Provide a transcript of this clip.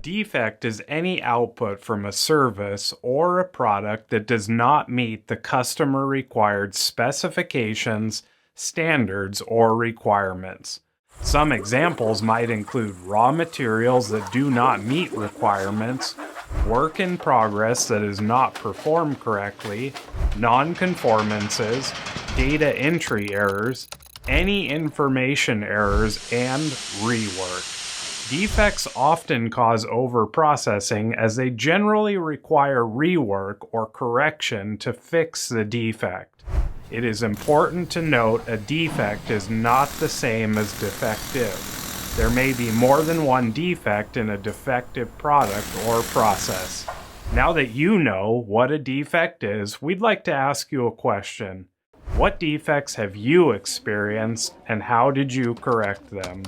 defect is any output from a service or a product that does not meet the customer required specifications, standards, or requirements. Some examples might include raw materials that do not meet requirements, work in progress that is not performed correctly, non-conformances, data entry errors, any information errors, and rework. Defects often cause overprocessing as they generally require rework or correction to fix the defect. It is important to note a defect is not the same as defective. There may be more than one defect in a defective product or process. Now that you know what a defect is, we'd like to ask you a question. What defects have you experienced and how did you correct them?